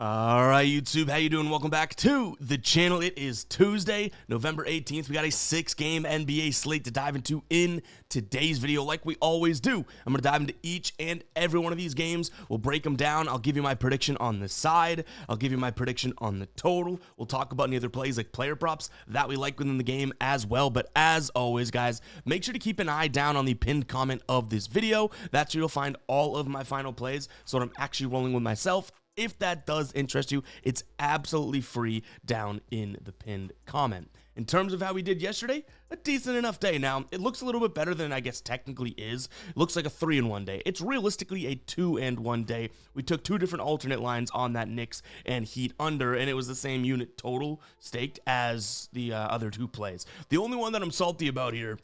All right, YouTube, how you doing? Welcome back to the channel. It is Tuesday, November 18th. We got a 6-game NBA slate to dive into in today's video like we always do. I'm going to dive into each and every one of these games. We'll break them down. I'll give you my prediction on the side. I'll give you my prediction on the total. We'll talk about any other plays like player props that we like within the game as well. But as always, guys, make sure to keep an eye down on the pinned comment of this video. That's where you'll find all of my final plays, so I'm actually rolling with myself. If that does interest you, it's absolutely free down in the pinned comment. In terms of how we did yesterday, a decent enough day. Now, it looks a little bit better than I guess technically is. It looks like a 3-in-1 day. It's realistically a 2-and-1 day. We took two different alternate lines on that Knicks and Heat under, and it was the same unit total staked as the other two plays. The only one that I'm salty about here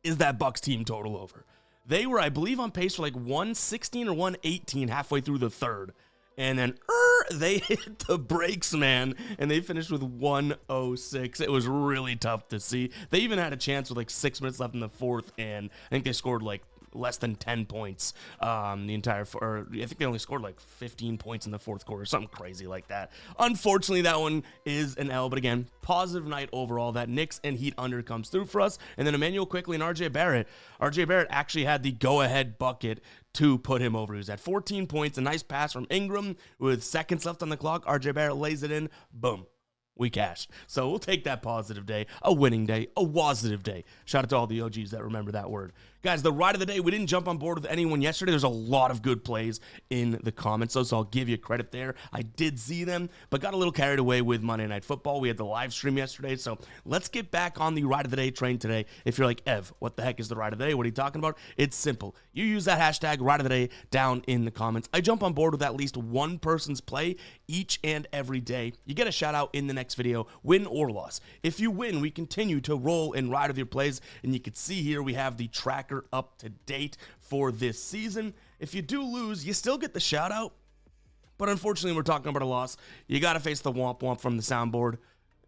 is that Bucks team total over. They were, I believe, on pace for like 116 or 118 halfway through the third. And then they hit the brakes, man, and they finished with 106. It was really tough to see. They even had a chance with like 6 minutes left in the fourth, and I think they scored like less than 10 points I think they only scored like 15 points in the fourth quarter, something crazy like that. Unfortunately, that one is an L, but again, positive night overall. That Knicks and Heat under comes through for us. And then Emmanuel quickly and RJ Barrett actually had the go-ahead bucket to put him over. He was at 14 points, a nice pass from Ingram with seconds left on the clock. RJ Barrett lays it in, boom. We cashed. So we'll take that positive day, a winning day, a positive day. Shout out to all the OGs that remember that word. Guys, the ride of the day, we didn't jump on board with anyone yesterday. There's a lot of good plays in the comments, so I'll give you credit there. I did see them, but got a little carried away with Monday Night Football. We had the live stream yesterday, so let's get back on the ride of the day train today. If you're like, Ev, what the heck is the ride of the day? What are you talking about? It's simple. You use that hashtag ride of the day down in the comments. I jump on board with at least one person's play each and every day. You get a shout out in the next video, win or loss. If you win, we continue to roll and ride with your plays, and you can see here we have the tracker up to date for this season. If you do lose, you still get the shout out, but unfortunately we're talking about a loss. You got to face the womp womp from the soundboard.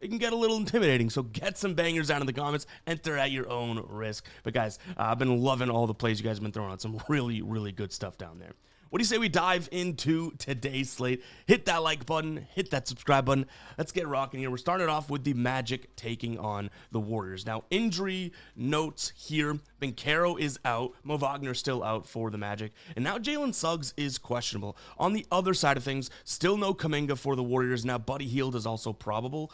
It can get a little intimidating, so get some bangers down in the comments. Enter at your own risk. But guys, I've been loving all the plays you guys have been throwing on. Some really, really good stuff down there. What do you say we dive into today's slate? Hit that like button, hit that subscribe button. Let's get rocking here. We're starting off with the Magic taking on the Warriors. Now, injury notes here. Banchero is out. Mo Wagner still out for the Magic. And now Jalen Suggs is questionable. On the other side of things, still no Kuminga for the Warriors. Now, Buddy Hield is also probable.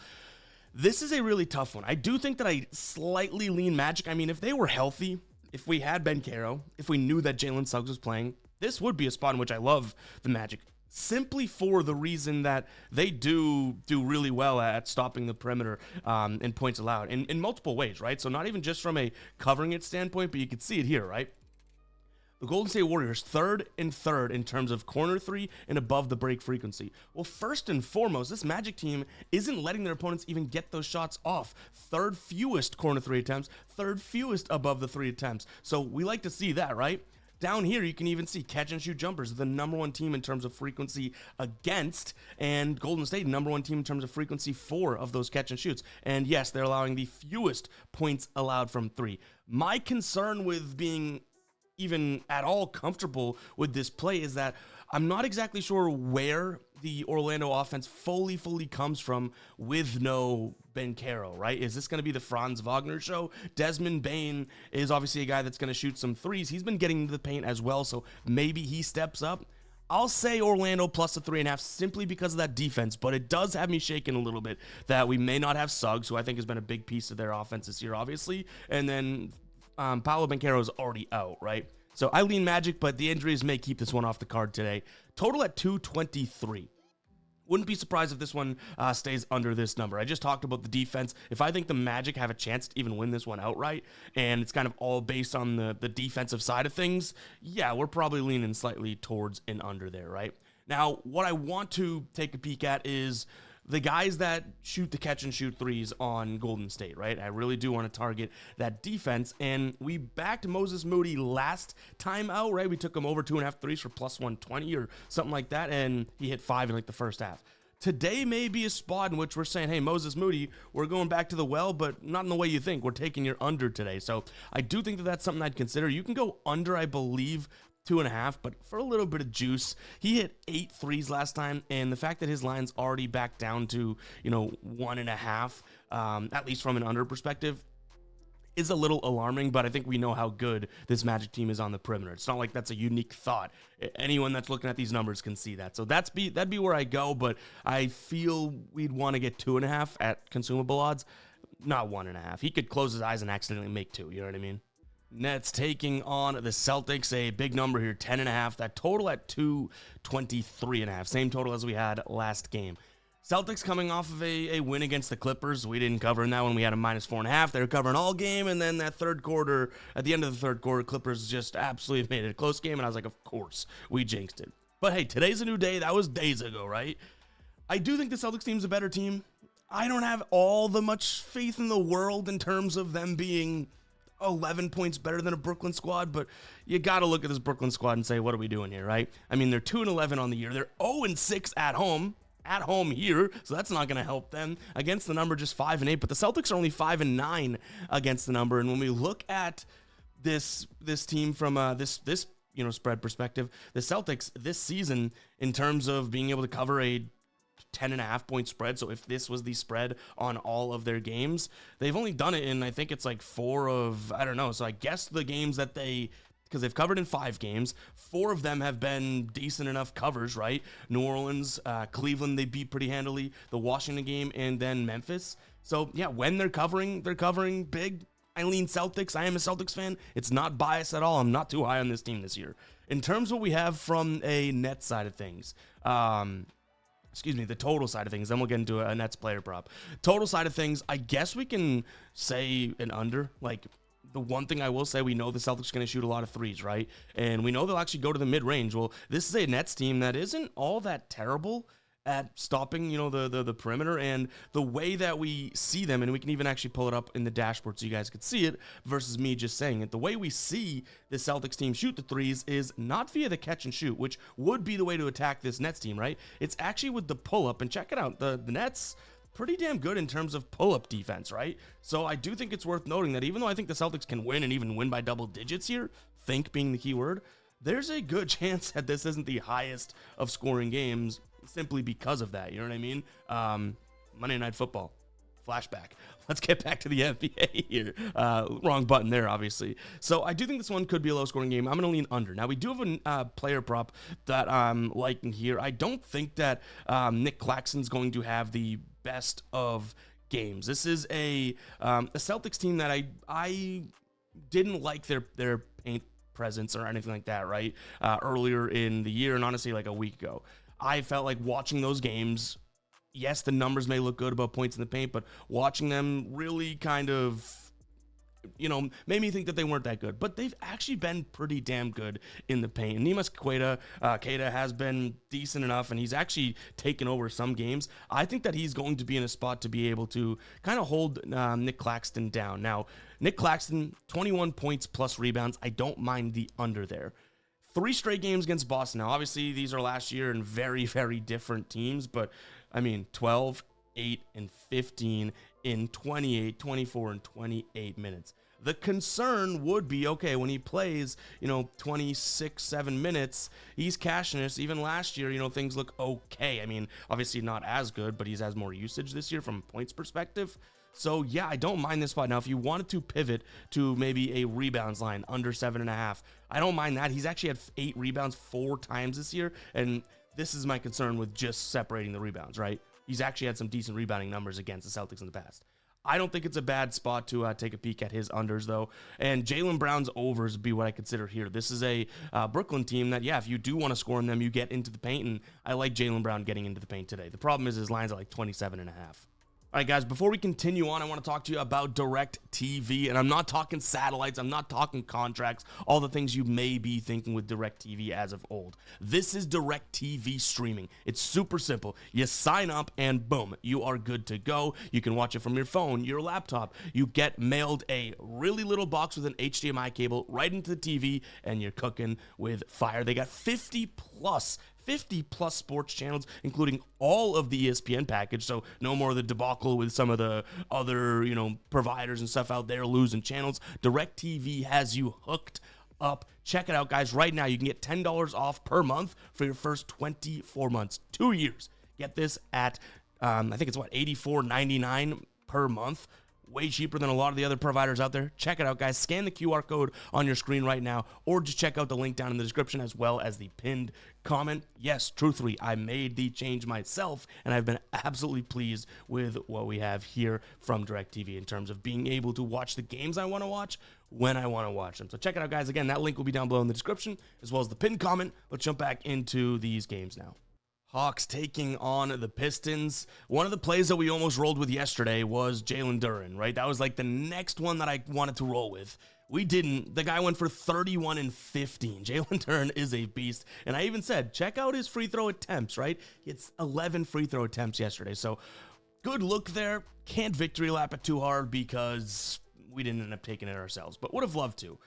This is a really tough one. I do think that I slightly lean Magic. I mean, if they were healthy, if we had Banchero, if we knew that Jalen Suggs was playing, this would be a spot in which I love the Magic, simply for the reason that they do really well at stopping the perimeter and points allowed in multiple ways, right? So not even just from a covering it standpoint, but you can see it here, right? The Golden State Warriors, third in terms of corner three and above the break frequency. Well, first and foremost, this Magic team isn't letting their opponents even get those shots off. Third fewest corner three attempts, third fewest above the three attempts. So we like to see that, right? Down here, you can even see catch and shoot jumpers, the number one team in terms of frequency against, and Golden State, number one team in terms of frequency for of those catch and shoots. And yes, they're allowing the fewest points allowed from three. My concern with being even at all comfortable with this play is that I'm not exactly sure where the Orlando offense fully comes from with no Banchero, right? Is this going to be the Franz Wagner show? Desmond Bane is obviously a guy that's going to shoot some threes. He's been getting into the paint as well, so maybe he steps up. I'll say Orlando plus a 3.5 simply because of that defense, but it does have me shaking a little bit that we may not have Suggs, who I think has been a big piece of their offense this year, obviously, and then Paolo Banchero is already out, right? So I lean Magic, but the injuries may keep this one off the card today. Total at 223. Wouldn't be surprised if this one stays under this number. I just talked about the defense. If I think the Magic have a chance to even win this one outright, and it's kind of all based on the defensive side of things, yeah, we're probably leaning slightly towards an under there, right? Now, what I want to take a peek at is the guys that shoot the catch and shoot threes on Golden State, right? I really do want to target that defense, and we backed Moses Moody last time out, right? We took him over 2.5 threes for plus 120 or something like that, and he hit 5 in like the first half. Today may be a spot in which we're saying, hey, Moses Moody, we're going back to the well, but not in the way you think. We're taking your under today. So I do think that that's something I'd consider. You can go under, I believe, 2.5, but for a little bit of juice. He hit 8 threes last time, and the fact that his line's already back down to, 1.5, at least from an under perspective, is a little alarming, but I think we know how good this Magic team is on the perimeter. It's not like that's a unique thought. Anyone that's looking at these numbers can see that. So that'd be where I go, but I feel we'd want to get 2.5 at consumable odds, not 1.5. He could close his eyes and accidentally make 2, you know what I mean? Nets taking on the Celtics, a big number here, 10.5. That total at 223.5, same total as we had last game. Celtics coming off of a win against the Clippers. We didn't cover in that one. We had a -4.5. They were covering all game, and then that third quarter, at the end of the third quarter, Clippers just absolutely made it a close game, and I was like, of course, we jinxed it. But hey, today's a new day. That was days ago, right? I do think the Celtics team's a better team. I don't have all the much faith in the world in terms of them being 11 points better than a Brooklyn squad, but you got to look at this Brooklyn squad and say, what are we doing here, right? I mean, they're 2-11 on the year. They're 0-6 at home here, so that's not going to help them. Against the number, just 5-8, but the Celtics are only 5-9 against the number. And when we look at this team from this spread perspective, the Celtics this season, in terms of being able to cover a 10.5 point spread. So if this was the spread on all of their games, they've only done it in, I think it's like 4 of, I don't know. So I guess the games that because they've covered in 5 games, 4 of them have been decent enough covers, right? New Orleans, Cleveland, they beat pretty handily, the Washington game, and then Memphis. So yeah, when they're covering big. I lean Celtics. I am a Celtics fan. It's not biased at all. I'm not too high on this team this year. In terms of what we have from a net side of things, the total side of things, then we'll get into a Nets player prop. Total side of things, I guess we can say an under. Like, the one thing I will say, we know the Celtics are going to shoot a lot of threes, right? And we know they'll actually go to the mid-range. Well, this is a Nets team that isn't all that terrible at stopping, the perimeter, and the way that we see them, and we can even actually pull it up in the dashboard so you guys could see it versus me just saying it. The way we see the Celtics team shoot the threes is not via the catch and shoot, which would be the way to attack this Nets team, right? It's actually with the pull-up, and check it out, the Nets, pretty damn good in terms of pull-up defense, right? So I do think it's worth noting that even though I think the Celtics can win and even win by double digits here, think being the key word, there's a good chance that this isn't the highest of scoring games simply because of that. You know what I mean? Monday Night Football. Flashback. Let's get back to the NBA here. Wrong button there, obviously. So I do think this one could be a low-scoring game. I'm going to lean under. Now, we do have a player prop that I'm liking here. I don't think that Nick Claxton's going to have the best of games. This is a Celtics team that I didn't like their paint presence or anything like that, right? Earlier in the year, and honestly, like a week ago. I felt like watching those games, yes, the numbers may look good about points in the paint, but watching them really kind of, made me think that they weren't that good. But they've actually been pretty damn good in the paint. Neemias Queta has been decent enough, and he's actually taken over some games. I think that he's going to be in a spot to be able to kind of hold Nick Claxton down. Now, Nick Claxton, 21 points plus rebounds. I don't mind the under there. 3 straight games against Boston. Now, obviously, these are last year in very, very different teams, but, 12, 8, and 15 in 28, 24, and 28 minutes. The concern would be, okay, when he plays, 26, 7 minutes, he's cashing us. Even last year, things look okay. Obviously not as good, but he has more usage this year from a points perspective. So, yeah, I don't mind this spot. Now, if you wanted to pivot to maybe a rebounds line under 7.5, I don't mind that. He's actually had 8 rebounds 4 times this year, and this is my concern with just separating the rebounds, right? He's actually had some decent rebounding numbers against the Celtics in the past. I don't think it's a bad spot to take a peek at his unders, though. And Jaylen Brown's overs would be what I consider here. This is a Brooklyn team that, yeah, if you do want to score in them, you get into the paint, and I like Jaylen Brown getting into the paint today. The problem is his lines are like 27.5. All right, guys, before we continue on, I want to talk to you about DirecTV, and I'm not talking satellites, I'm not talking contracts, all the things you may be thinking with DirecTV as of old. This is DirecTV streaming. It's super simple. You sign up, and boom, you are good to go. You can watch it from your phone, your laptop. You get mailed a really little box with an HDMI cable right into the TV, and you're cooking with fire. They got 50 plus sports channels, including all of the ESPN package, so no more of the debacle with some of the other, providers and stuff out there losing channels. DirecTV has you hooked up. Check it out, guys. Right now, you can get $10 off per month for your first 24 months, 2 years. Get this at, I think it's what, $84.99 per month. Way cheaper than a lot of the other providers out there. Check it out, guys. Scan the QR code on your screen right now, or just check out the link down in the description as well as the pinned comment. Yes, truthfully, I made the change myself, and I've been absolutely pleased with what we have here from DirecTV in terms of being able to watch the games I want to watch when I want to watch them. So check it out, guys. Again, that link will be down below in the description, as well as the pinned comment. Let's jump back into these games now. Hawks taking on the Pistons. One of the plays that we almost rolled with yesterday was Jalen Duren, right? That was like the next one that I wanted to roll with. We didn't. The guy went for 31 and 15. Jalen Duren is a beast. And I even said, check out his free throw attempts, right? It's 11 free throw attempts yesterday. So good look there. Can't victory lap it too hard because we didn't end up taking it ourselves, but would have loved to.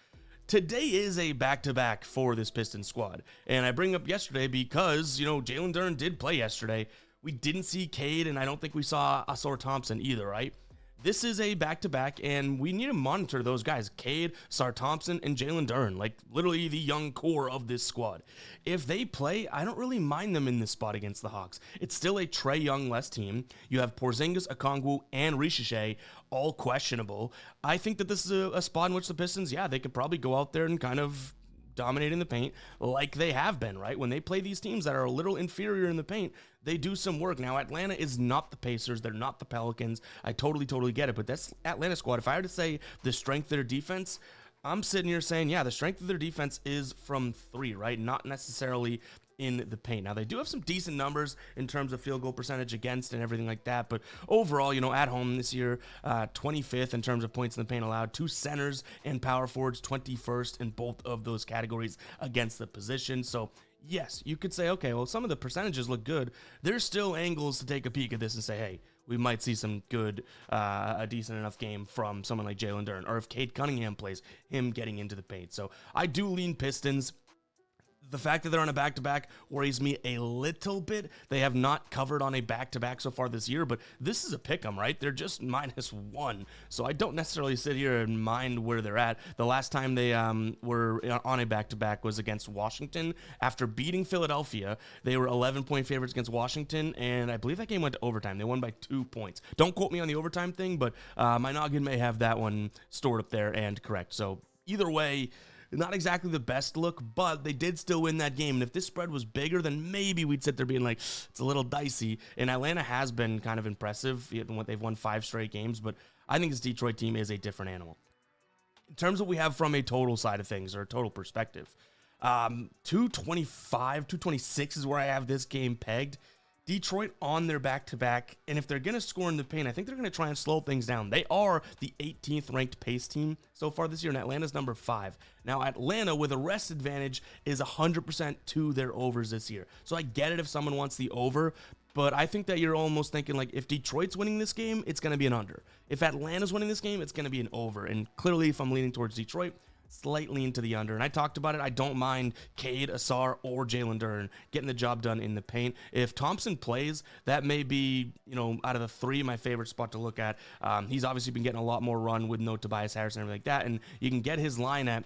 Today is a back-to-back for this Pistons squad, and I bring up yesterday because, Jalen Duren did play yesterday. We didn't see Cade, and I don't think we saw Ausar Thompson either, right? This is a back-to-back, and we need to monitor those guys, Cade, Ausar Thompson, and Jalen Duren, like literally the young core of this squad. If they play, I don't really mind them in this spot against the Hawks. It's still a Trae Young-less team. You have Porzingis, Okongwu, and Ricochet, all questionable. I think that this is a spot in which the Pistons, they could probably go out there and kind of dominating the paint like they have been, right? When they play these teams that are a little inferior in the paint, they do some work. Now, Atlanta is not the Pacers. They're not the Pelicans. I totally get it, but that's Atlanta squad. If I were to say the strength of their defense, I'm sitting here saying, the strength of their defense is from three, right? Not necessarily in the paint. Now, they do have some decent numbers in terms of field goal percentage against and everything like that, but overall, at home this year, 25th in terms of points in the paint allowed. 2 centers and power forwards, 21st in both of those categories against the position. So yes, you could say, okay, well, some of the percentages look good. There's still angles to take a peek at this and say, hey, we might see some good, a decent enough game from someone like Jalen Duren, or if Cade Cunningham plays, him getting into the paint. So I do lean Pistons. The fact that they're on a back-to-back worries me a little bit. They have not covered on a back-to-back so far this year, but this is a pick-em, right? They're just -1, so I don't necessarily sit here and mind where they're at. The last time they were on a back-to-back was against Washington. After beating Philadelphia, they were 11-point favorites against Washington, and I believe that game went to overtime. They won by 2 points. Don't quote me on the overtime thing, but my noggin may have that one stored up there and correct. So either way, not exactly the best look, but they did still win that game. And if this spread was bigger, then maybe we'd sit there being like, it's a little dicey. And Atlanta has been kind of impressive. They've won 5 straight games, but I think this Detroit team is a different animal. In terms of what we have from a total side of things, or a total perspective, 225, 226 is where I have this game pegged. Detroit on their back-to-back, and if they're going to score in the paint, I think they're going to try and slow things down. They are the 18th ranked pace team so far this year, and Atlanta's number 5. Now, Atlanta, with a rest advantage, is 100% to their overs this year. So I get it if someone wants the over, but I think that you're almost thinking, like, if Detroit's winning this game, it's going to be an under. If Atlanta's winning this game, it's going to be an over. And clearly, if I'm leaning towards Detroit, slightly into the under. And I talked about it. I don't mind Cade, Ausar, or Jalen Duren getting the job done in the paint. If Thompson plays, that may be, out of the 3, my favorite spot to look at. He's obviously been getting a lot more run with no Tobias Harris and everything like that. And you can get his line at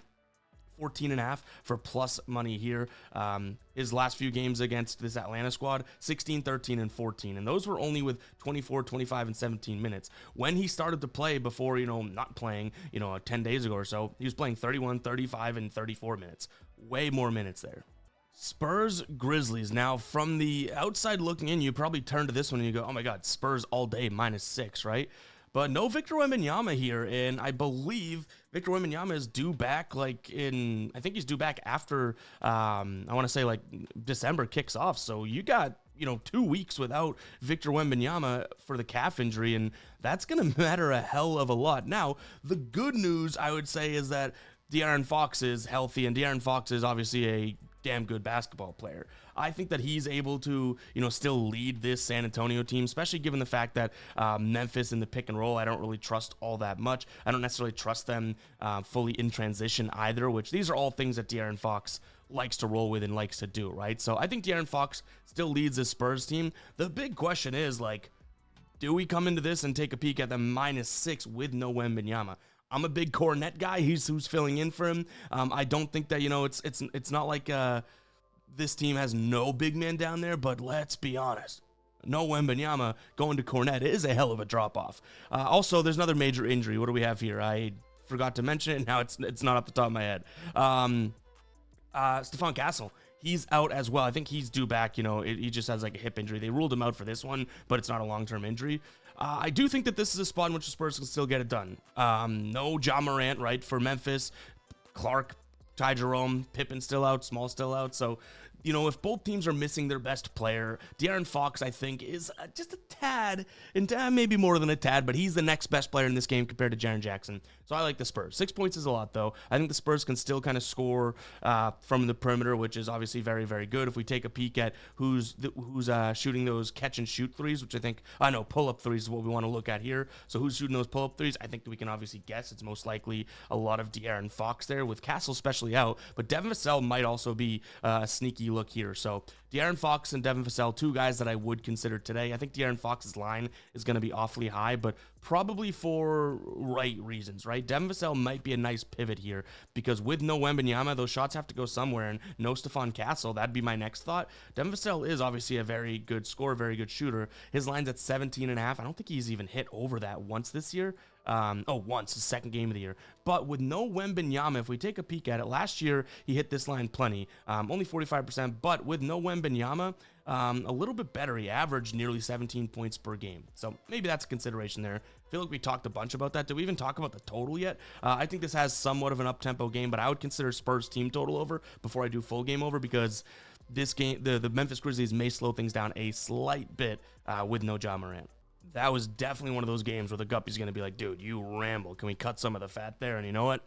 14.5 for plus money here. His last few games against this Atlanta squad, 16, 13, and 14. And those were only with 24, 25, and 17 minutes. When he started to play before, not playing, 10 days ago or so, he was playing 31, 35, and 34 minutes. Way more minutes there. Spurs Grizzlies. Now, from the outside looking in, you probably turn to this one and you go, oh my God, Spurs all day, -6, right? But no Victor Wembanyama here, and I believe Victor Wembanyama is due back, I think he's due back after, I want to say, December kicks off. So you got, 2 weeks without Victor Wembanyama for the calf injury, and that's going to matter a hell of a lot. Now, the good news, I would say, is that De'Aaron Fox is healthy, and De'Aaron Fox is obviously a damn good basketball player. I think that he's able to, still lead this San Antonio team, especially given the fact that Memphis in the pick and roll, I don't really trust all that much. I don't necessarily trust them fully in transition either, which these are all things that De'Aaron Fox likes to roll with and likes to do, right? So I think De'Aaron Fox still leads this Spurs team. The big question is, do we come into this and take a peek at the -6 with no Wembanyama? I'm a big Cornet guy. He's who's filling in for him. I don't think that, it's not like this team has no big man down there, but let's be honest. No Wembanyama going to Cornet is a hell of a drop-off. Also, there's another major injury. What do we have here? I forgot to mention it, and now it's not off the top of my head. Stephon Castle. He's out as well. I think he's due back. He just has like a hip injury. They ruled him out for this one, but it's not a long-term injury. I do think that this is a spot in which the Spurs can still get it done. No Ja Morant, right, for Memphis. Clark, Ty Jerome, Pippen still out, Small still out. So, if both teams are missing their best player, De'Aaron Fox, I think, is just a tad, and maybe more than a tad, but he's the next best player in this game compared to Jaren Jackson. So I like the Spurs. 6 points is a lot, though. I think the Spurs can still kind of score from the perimeter, which is obviously very, very good. If we take a peek at who's shooting those catch-and-shoot threes, which I think, pull-up threes is what we want to look at here. So who's shooting those pull-up threes? I think that we can obviously guess it's most likely a lot of De'Aaron Fox there, with Castle especially out, but Devin Vassell might also be a sneaky look here. So De'Aaron Fox and Devin Vassell, two guys that I would consider today. I think De'Aaron Fox's line is going to be awfully high, but probably for right reasons, right? Devin Vassell might be a nice pivot here because with no Wembanyama, those shots have to go somewhere, and no Stephon Castle. That'd be my next thought. Devin Vassell is obviously a very good scorer, very good shooter. His line's at 17.5. I don't think he's even hit over that once this year. Once, the second game of the year. But with no Wembanyama, if we take a peek at it, last year he hit this line plenty, only 45%, but with no Wembanyama, a little bit better. He averaged nearly 17 points per game. So maybe that's a consideration there. I feel like we talked a bunch about that. Did we even talk about the total yet? I think this has somewhat of an up-tempo game, but I would consider Spurs team total over before I do full game over because this game, the Memphis Grizzlies may slow things down a slight bit with no Ja Morant. That was definitely one of those games where the Guppy's going to be like, dude, you ramble. Can we cut some of the fat there? And you know what?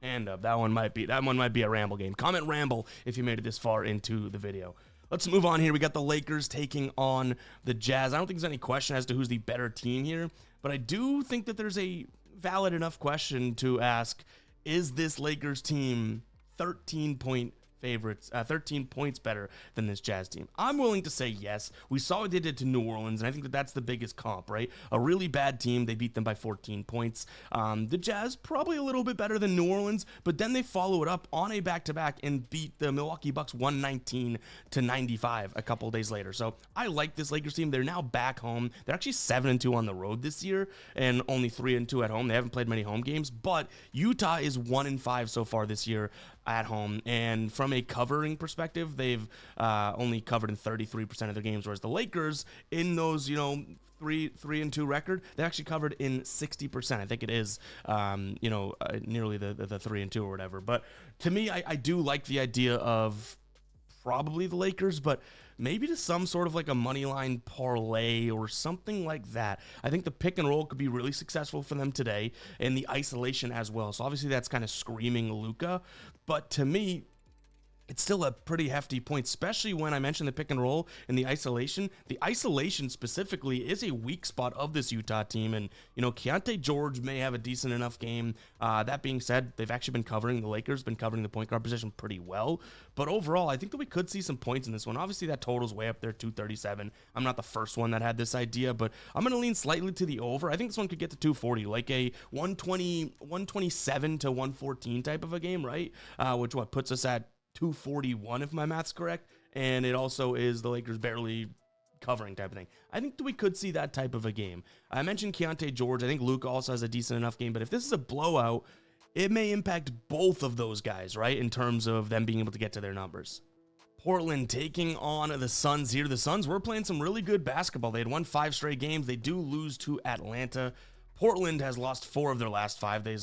Hand up. That one might be a ramble game. Comment ramble if you made it this far into the video. Let's move on here. We got the Lakers taking on the Jazz. I don't think there's any question as to who's the better team here, but I do think that there's a valid enough question to ask, is this Lakers team 13-point favorites, 13 points better than this Jazz team? I'm willing to say yes. We saw what they did to New Orleans, and I think that that's the biggest comp, right? A really bad team, they beat them by 14 points. The Jazz, probably a little bit better than New Orleans, but then they follow it up on a back-to-back and beat the Milwaukee Bucks 119-95 a couple days later. So I like this Lakers team. They're now back home. They're actually 7-2 on the road this year and only 3-2 at home. They haven't played many home games, but Utah is 1-5 so far this year at home, and from a covering perspective, they've only covered in 33% of their games, whereas the Lakers, in those 3-2 record, they actually covered in 60%. I think it is nearly the 3-2 or whatever. But to me, I do like the idea of probably the Lakers, but maybe to some sort of like a money line parlay or something like that. I think the pick and roll could be really successful for them today, and the isolation as well. So obviously that's kind of screaming Luka, but to me, it's still a pretty hefty point, especially when I mentioned the pick and roll and the isolation. The isolation specifically is a weak spot of this Utah team, and Keontae George may have a decent enough game. That being said, they've actually been covering, the Lakers been covering the point guard position pretty well, but overall, I think that we could see some points in this one. Obviously, that total's way up there, 237. I'm not the first one that had this idea, but I'm going to lean slightly to the over. I think this one could get to 240, like a 127 to 114 type of a game, right? Which puts us at 241 if my math's correct, and it also is the Lakers barely covering type of thing. I think that we could see that type of a game. I mentioned Keontae George. I think Luka also has a decent enough game, but if this is a blowout, it may impact both of those guys, right, in terms of them being able to get to their numbers. Portland taking on the Suns here. The Suns were playing some really good basketball. They had won 5 straight games. They do lose to Atlanta. Portland has lost 4 of their last 5. They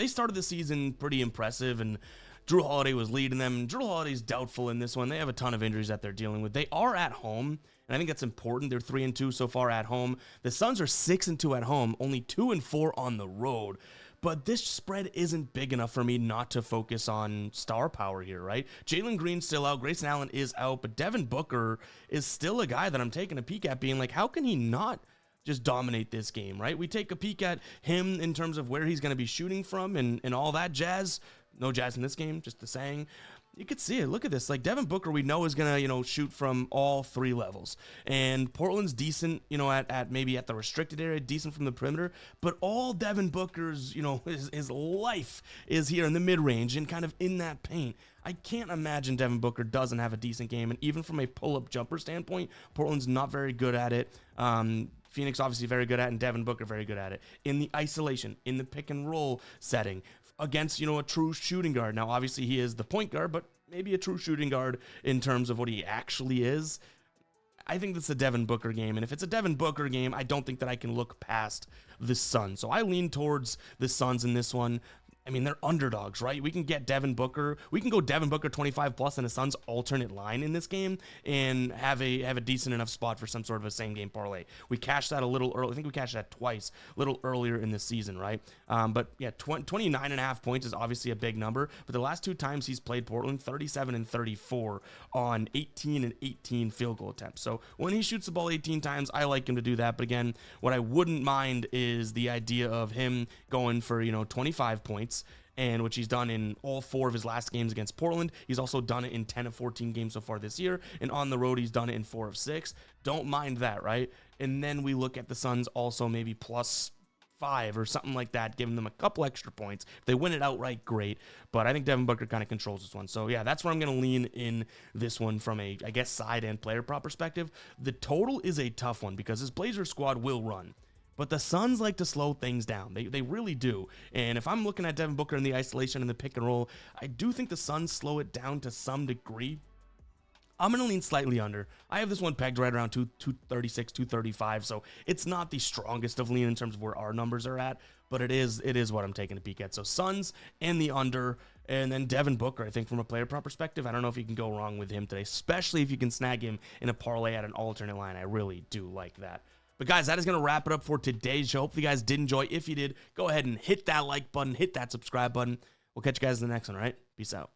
started the season pretty impressive, and Drew Holiday was leading them. Drew Holiday's doubtful in this one. They have a ton of injuries that they're dealing with. They are at home, and I think that's important. They're 3-2 so far at home. The Suns are 6-2 at home, only 2-4 on the road. But this spread isn't big enough for me not to focus on star power here, right? Jalen Green's still out. Grayson Allen is out. But Devin Booker is still a guy that I'm taking a peek at, being like, how can he not just dominate this game, right? We take a peek at him in terms of where he's going to be shooting from and all that jazz. No jazz in this game, just the saying. you could see it. Look at this. Like Devin Booker, we know is gonna, shoot from all 3 levels. And Portland's decent, at maybe at the restricted area, decent from the perimeter. But all Devin Booker's, his life is here in the mid-range and kind of in that paint. I can't imagine Devin Booker doesn't have a decent game. And even from a pull-up jumper standpoint, Portland's not very good at it. Phoenix obviously very good at it, and Devin Booker very good at it. In the isolation, in the pick and roll setting, against, a true shooting guard. Now, obviously, he is the point guard, but maybe a true shooting guard in terms of what he actually is. I think that's a Devin Booker game, and if it's a Devin Booker game, I don't think that I can look past the Suns. So I lean towards the Suns in this one. I mean, they're underdogs, right? We can get Devin Booker. We can go Devin Booker 25 plus in a Suns alternate line in this game and have a decent enough spot for some sort of a same game parlay. We cashed that a little early. I think we cashed that twice, a little earlier in the season, right? But yeah, 29.5 points is obviously a big number. But the last 2 times he's played Portland, 37 and 34 on 18 and 18 field goal attempts. So when he shoots the ball 18 times, I like him to do that. But again, what I wouldn't mind is the idea of him going for 25 points. And which he's done in all 4 of his last games against Portland. He's also done it in 10 of 14 games so far this year. And on the road, he's done it in 4 of 6. Don't mind that, right? And then we look at the Suns also maybe +5 or something like that, giving them a couple extra points. If they win it outright, great. But I think Devin Booker kind of controls this one. So yeah, that's where I'm going to lean in this one from a, I guess, side and player prop perspective. The total is a tough one because his Blazer squad will run. But the Suns like to slow things down. They really do. And if I'm looking at Devin Booker in the isolation and the pick and roll, I do think the Suns slow it down to some degree. I'm going to lean slightly under. I have this one pegged right around 236, 235, so it's not the strongest of lean in terms of where our numbers are at, but it is what I'm taking a peek at. So Suns and the under, and then Devin Booker, I think from a player prop perspective, I don't know if you can go wrong with him today, especially if you can snag him in a parlay at an alternate line. I really do like that. But guys, that is going to wrap it up for today's show. Hopefully you guys did enjoy. If you did, go ahead and hit that like button, hit that subscribe button. We'll catch you guys in the next one, all right? Peace out.